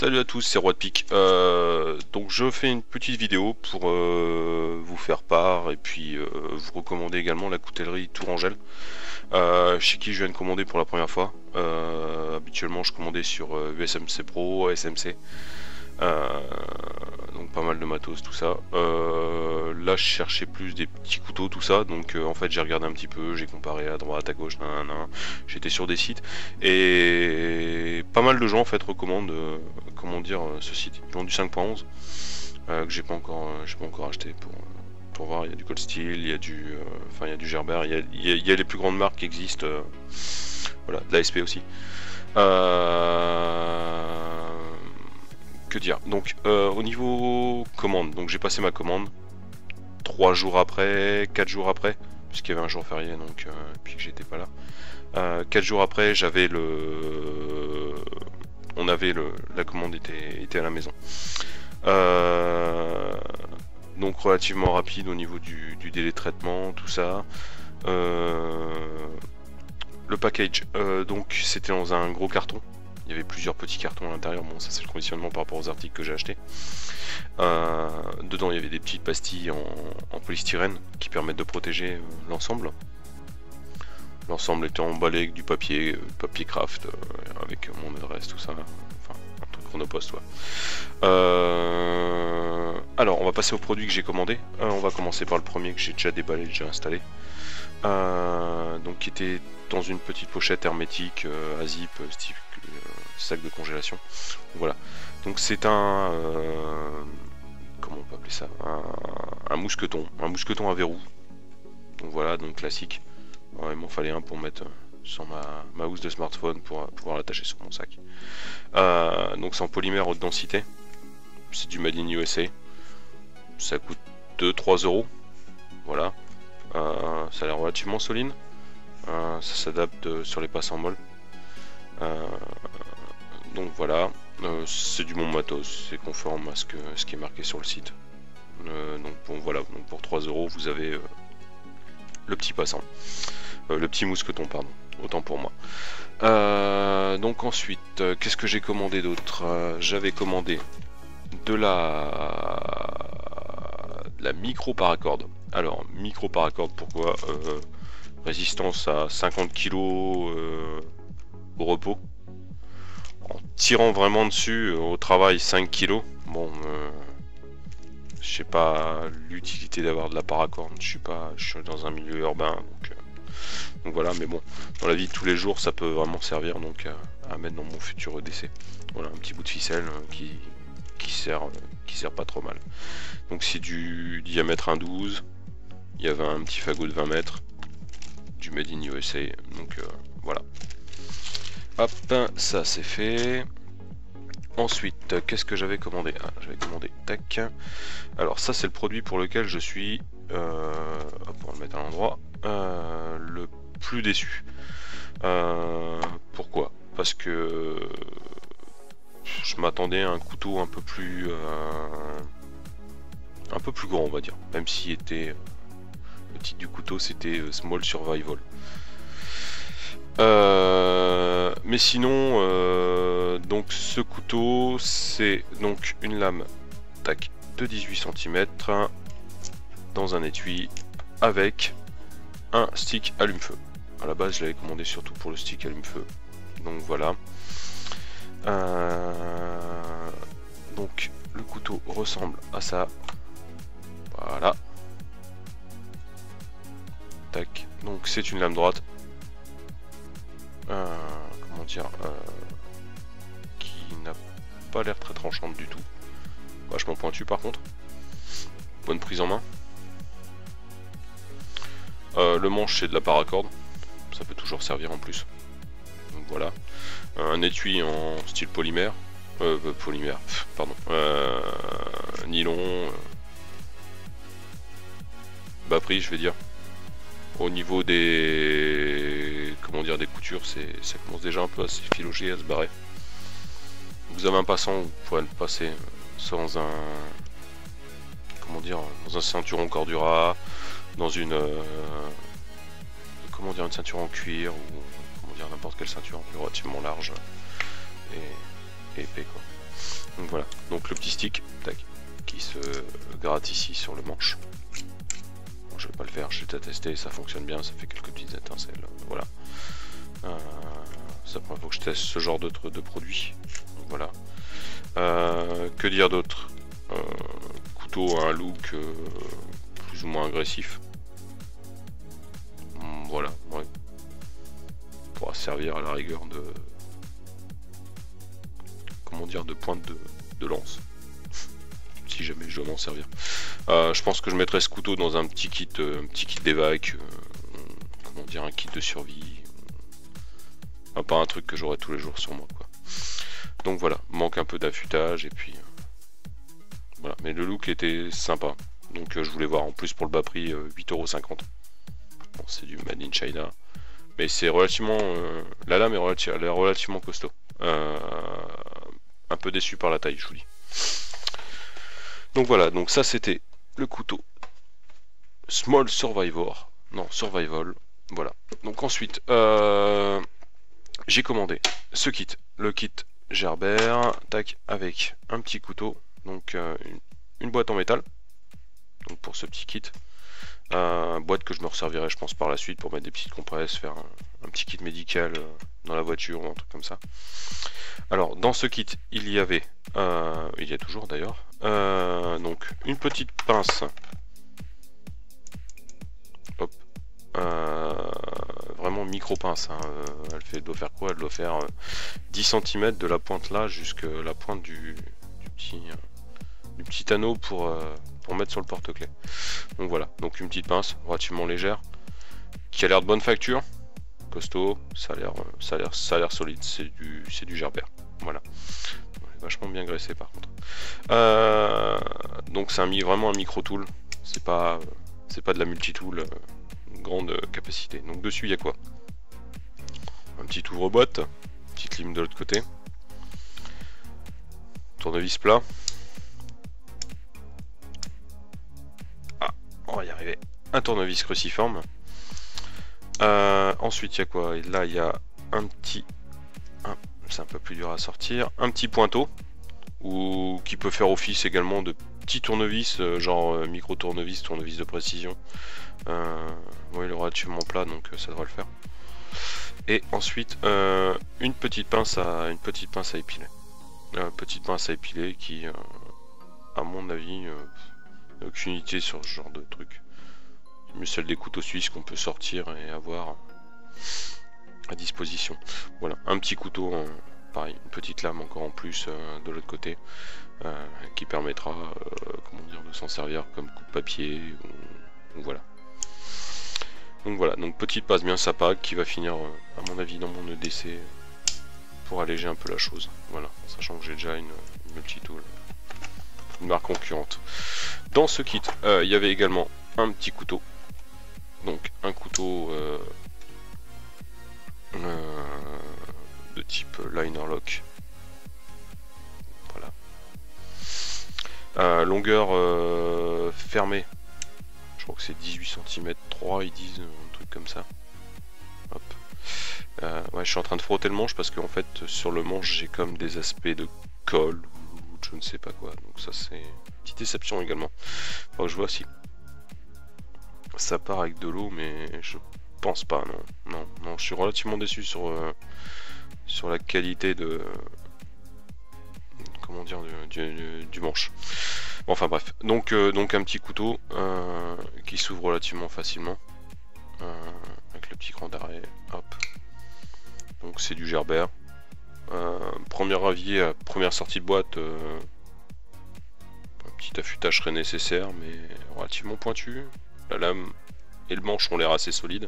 Salut à tous, c'est Roi de Pique. Donc je fais une petite vidéo pour vous faire part et puis vous recommander également la coutellerie Tourangelle, chez qui je viens de commander pour la première fois. Habituellement je commandais sur USMC Pro, SMC, donc pas mal de matos, tout ça. Là je cherchais plus des petits couteaux, tout ça, donc en fait j'ai regardé un petit peu, j'ai comparé à droite, à gauche, j'étais sur des sites et pas mal de gens en fait recommandent comment dire ce site. Ils ont du 5.11 que j'ai pas encore acheté pour voir. Il y a du Cold Steel, il y a du enfin il y a du Gerber, il y a les plus grandes marques qui existent, voilà, de la SP aussi. Que dire, donc au niveau commande, donc j'ai passé ma commande 3 jours après, 4 jours après, puisqu'il y avait un jour férié, donc puis que j'étais pas là. 4 jours après, j'avais la commande était à la maison. Donc relativement rapide au niveau du délai de traitement, tout ça. Le package, donc c'était dans un gros carton. Il y avait plusieurs petits cartons à l'intérieur. Bon, ça c'est le conditionnement par rapport aux articles que j'ai achetés. Dedans il y avait des petites pastilles en polystyrène qui permettent de protéger l'ensemble. L'ensemble était emballé avec du papier craft, avec mon adresse, tout ça. Enfin, un truc chronopost, ouais. Alors, on va passer au produit que j'ai commandé. On va commencer par le premier que j'ai déjà déballé, déjà installé. Donc, qui était dans une petite pochette hermétique à zip, style sac de congélation. Voilà. Donc, c'est un. Comment on peut appeler ça, un mousqueton. Un mousqueton à verrou. Donc, voilà, donc classique. Ouais, il m'en fallait un pour mettre sur ma housse de smartphone pour pouvoir l'attacher sur mon sac. Donc c'est en polymère haute densité. C'est du Made in USA. Ça coûte 2-3 euros. Voilà. Ça a l'air relativement solide. Ça s'adapte sur les passes en molle. Donc voilà. C'est du bon matos. C'est conforme à ce qui est marqué sur le site. Donc bon, voilà. Donc pour 3 euros, vous avez le petit passant. Le petit mousqueton, pardon, autant pour moi. Donc ensuite, qu'est-ce que j'ai commandé d'autre? J'avais commandé de la micro paracorde. Alors, micro paracorde, pourquoi? Résistance à 50 kg au repos. En tirant vraiment dessus, au travail 5 kg. Bon, je sais pas l'utilité d'avoir de la paracorde. Je suis dans un milieu urbain, donc voilà, mais bon, dans la vie de tous les jours, ça peut vraiment servir donc à mettre dans mon futur EDC. Voilà, un petit bout de ficelle qui sert pas trop mal. Donc c'est du diamètre 1,12. Il y avait un petit fagot de 20 mètres, du Made in USA. Donc voilà. Hop, ça c'est fait. Ensuite, qu'est-ce que j'avais commandé? Ah, j'avais commandé, tac. Alors ça c'est le produit pour lequel je suis, hop, on va le mettre à l'endroit, le plus déçu. Pourquoi? Parce que je m'attendais à un couteau un peu plus grand, on va dire. Même si le titre du couteau c'était Small Survival. Mais sinon, donc ce couteau c'est donc une lame, tac, de 18 cm dans un étui avec un stick allume-feu. À la base je l'avais commandé surtout pour le stick allume-feu, donc voilà. Donc le couteau ressemble à ça, voilà, tac. Donc c'est une lame droite, comment dire, qui n'a pas l'air très tranchante du tout, vachement pointue par contre, bonne prise en main. Le manche c'est de la paracorde, ça peut toujours servir en plus. Donc voilà, un étui en style polymère, pardon, nylon, bas prix je vais dire. Au niveau des, comment dire, des coutures, ça commence déjà un peu à se filoger, à se barrer. Vous avez un passant, vous pourrez le passer sans un, comment dire, dans un ceinturon Cordura, dans une, comment dire, une ceinture en cuir ou comment dire n'importe quelle ceinture relativement large. Et épais quoi. Donc voilà, donc le petit stick, tac, qui se gratte ici sur le manche. Bon, je vais pas le faire, j'ai déjà testé, ça fonctionne bien, ça fait quelques petites étincelles, voilà. C'est la première fois que je teste ce genre de produit. Donc voilà. Que dire d'autre? Couteau a un look plus ou moins agressif. Voilà, ouais. Pourra servir à la rigueur de... comment dire, de pointe de lance. Si jamais je dois m'en servir. Je pense que je mettrai ce couteau dans un petit kit d'évac. Comment dire, un kit de survie. Pas un truc que j'aurai tous les jours sur moi quoi. Donc voilà, manque un peu d'affûtage et puis voilà, mais le look était sympa. Donc je voulais voir en plus pour le bas prix 8,50 €. Bon, c'est du Made in China. Mais c'est relativement... la lame est relativement costaud. Un peu déçu par la taille, je vous dis. Donc voilà, donc ça c'était le couteau Small Survivor. Non, Survival. Voilà. Donc ensuite, j'ai commandé ce kit. Le kit Gerber, tac, avec un petit couteau. Donc une boîte en métal. Donc pour ce petit kit. Boîte que je me resservirai je pense par la suite pour mettre des petites compresses, faire un petit kit médical dans la voiture ou un truc comme ça. Alors dans ce kit il y avait, il y a toujours d'ailleurs, donc une petite pince, hop, vraiment micro pince, hein. Elle doit faire quoi? Elle doit faire 10 cm de la pointe là jusqu'à la pointe du petit anneau pour mettre sur le porte-clés. Donc voilà, donc une petite pince relativement légère qui a l'air de bonne facture, costaud, ça a l'air solide, c'est du Gerber. Voilà, vachement bien graissé par contre. Donc c'est vraiment un micro tool, c'est pas de la multi-tool grande capacité. Donc dessus il y a quoi? Un petit ouvre-boîte, petite lime de l'autre côté, tournevis plat. On va y arriver. Un tournevis cruciforme. Ensuite, il y a quoi? Et là, il y a un petit... c'est un peu plus dur à sortir. Un petit pointeau. Ou qui peut faire office également de petit tournevis, genre micro-tournevis, tournevis de précision. Oui, il est relativement plat, donc ça devrait le faire. Et ensuite, une petite pince à épiler. Petite pince à épiler qui, à mon avis... aucune unité sur ce genre de truc. Mais celle des couteaux suisses qu'on peut sortir et avoir à disposition. Voilà, un petit couteau, pareil, une petite lame encore en plus de l'autre côté, qui permettra, comment dire, de s'en servir comme coupe-papier. Ou voilà. Donc voilà, donc petite passe bien sympa qui va finir, à mon avis, dans mon EDC pour alléger un peu la chose. Voilà, en sachant que j'ai déjà une multi-tool. Une marque concurrente. Dans ce kit, il y avait également un petit couteau. Donc un couteau de type liner lock. Voilà. Longueur fermée. Je crois que c'est 18 cm 3, ils disent, un truc comme ça. Hop. Ouais, je suis en train de frotter le manche parce qu'en fait sur le manche j'ai comme des aspects de colle. Je ne sais pas quoi, donc ça c'est une petite déception également. Faut que je vois si ça part avec de l'eau, mais je pense pas, non, je suis relativement déçu sur la qualité de, comment dire, du manche. Bon, enfin bref, donc un petit couteau qui s'ouvre relativement facilement avec le petit cran d'arrêt, hop. Donc c'est du Gerber. Premier avis, première sortie de boîte, un petit affûtage serait nécessaire, mais relativement pointu. La lame et le manche ont l'air assez solides.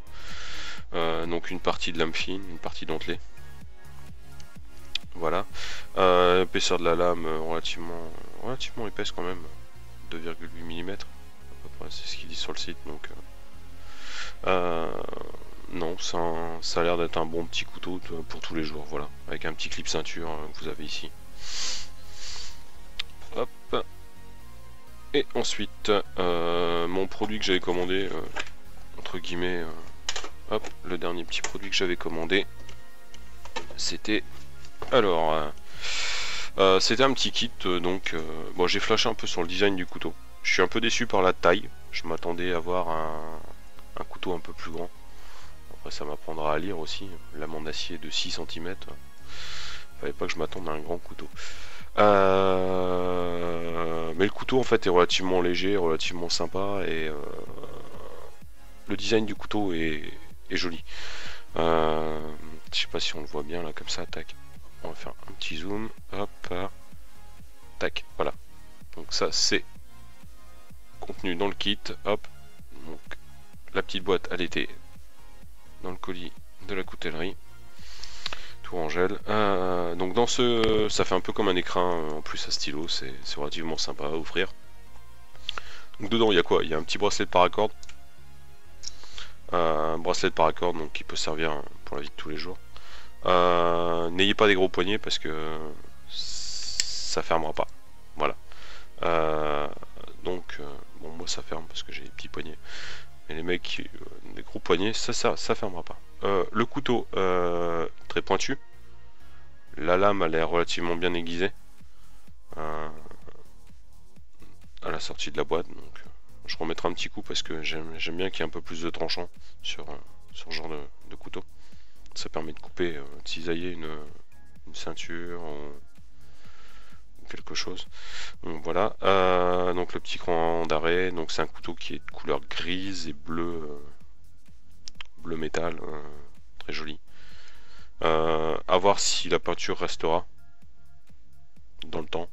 Donc une partie de lame fine, une partie dentelée. Voilà. Épaisseur de la lame relativement épaisse quand même, 2,8 mm à peu près, c'est ce qu'il dit sur le site. Donc non, ça a l'air d'être un bon petit couteau pour tous les jours, voilà, avec un petit clip ceinture que vous avez ici. Hop. Et ensuite, mon produit que j'avais commandé, entre guillemets, hop, le dernier petit produit que j'avais commandé, c'était, alors, C'était un petit kit, donc bon, j'ai flashé un peu sur le design du couteau. Je suis un peu déçu par la taille, je m'attendais à avoir un couteau un peu plus grand. Après ça m'apprendra à lire aussi, lame en acier de 6 cm. Fallait pas que je m'attende à un grand couteau. Mais le couteau en fait est relativement léger, relativement sympa, et le design du couteau est joli. Je sais pas si on le voit bien là comme ça, tac. On va faire un petit zoom, hop, tac, voilà. Donc ça c'est contenu dans le kit, hop. Donc la petite boîte elle était dans le colis de la coutellerie. Angèle. Donc dans ce, ça fait un peu comme un écrin en plus à stylo, c'est relativement sympa à offrir. Donc dedans il y a quoi? Il y a un petit bracelet de paracorde, un bracelet de paracorde donc qui peut servir pour la vie de tous les jours. N'ayez pas des gros poignets parce que ça fermera pas. Voilà. Donc bon, moi ça ferme parce que j'ai des petits poignets. Mais les mecs qui des gros poignets, ça fermera pas. Le couteau très pointu. La lame elle est relativement bien aiguisée à la sortie de la boîte. Donc je remettrai un petit coup parce que j'aime bien qu'il y ait un peu plus de tranchant sur ce genre de couteau. Ça permet de couper, de cisailler une ceinture ou quelque chose. Donc voilà. Donc le petit cran d'arrêt. Donc c'est un couteau qui est de couleur grise et bleu. Bleu métal, très joli. À voir si la peinture restera dans le temps.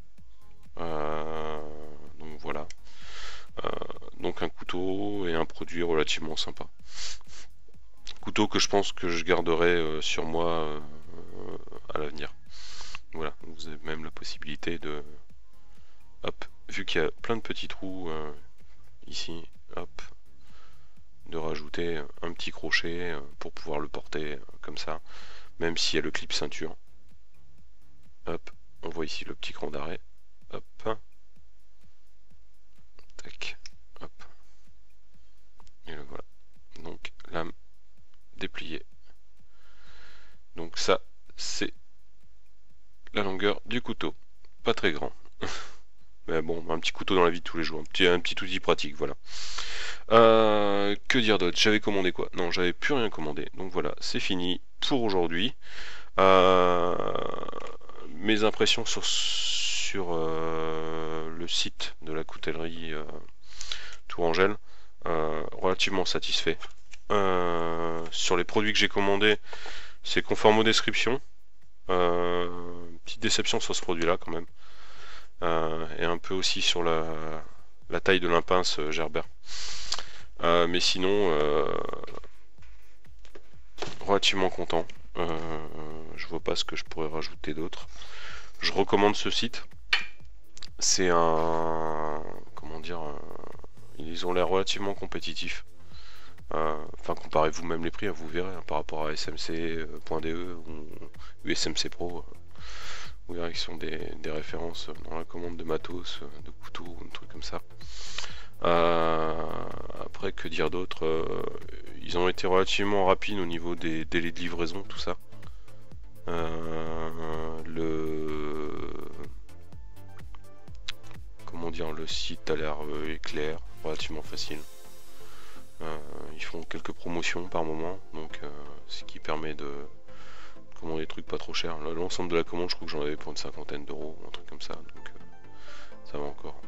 Donc voilà. Donc un couteau et un produit relativement sympa. Couteau que je pense que je garderai sur moi à l'avenir. Voilà, vous avez même la possibilité de, hop, vu qu'il y a plein de petits trous ici, hop, de rajouter un petit crochet pour pouvoir le porter comme ça, même s'il y a le clip ceinture. Hop, on voit ici le petit cran d'arrêt. Hop, tac, hop, et le voilà. Donc lame dépliée. Donc ça, c'est la longueur du couteau. Pas très grand. Mais bon, un petit couteau dans la vie de tous les jours. Un petit outil pratique, voilà. Que dire d'autre? J'avais commandé quoi? Non, j'avais plus rien commandé. Donc voilà, c'est fini pour aujourd'hui. Mes impressions sur le site de la coutellerie Tourangelle, relativement satisfait. Sur les produits que j'ai commandés, c'est conforme aux descriptions. Petite déception sur ce produit là quand même. Et un peu aussi sur la taille de l'impince Gerber. Mais sinon, relativement content. Je vois pas ce que je pourrais rajouter d'autre. Je recommande ce site. C'est un... Comment dire, ils ont l'air relativement compétitifs. Enfin, comparez vous-même les prix, vous verrez, par rapport à smc.de ou SMC Pro. Vous verrez qu'ils sont des références dans la commande de matos, de couteaux, un truc comme ça. Après, que dire d'autre? Ils ont été relativement rapides au niveau des délais de livraison, tout ça. Comment dire, le site a l'air clair, relativement facile. Ils font quelques promotions par moment, donc ce qui permet de commander des trucs pas trop chers. L'ensemble de la commande, je crois que j'en avais pour une 50aine d'euros, un truc comme ça, donc ça va encore.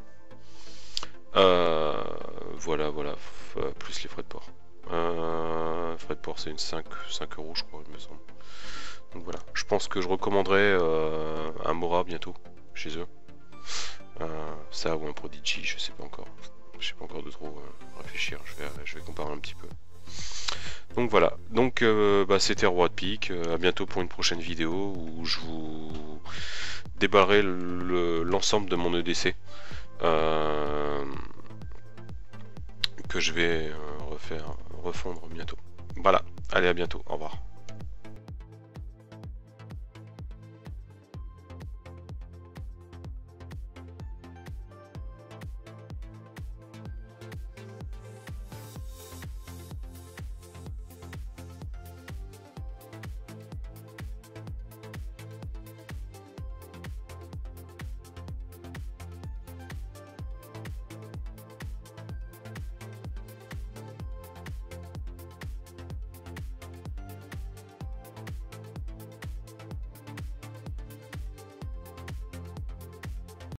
Voilà, plus les frais de port. Frais de port, c'est une 5 euros, je crois, il me semble. Donc voilà, je pense que je recommanderai un Mora bientôt chez eux. Ça ou un Prodigy, je sais pas encore. Je sais pas encore de trop réfléchir, je vais comparer un petit peu. Donc voilà, donc c'était Roi de Pique, à bientôt pour une prochaine vidéo où je vous déballerai l'ensemble de mon EDC que je vais refondre bientôt. Voilà, allez à bientôt, au revoir.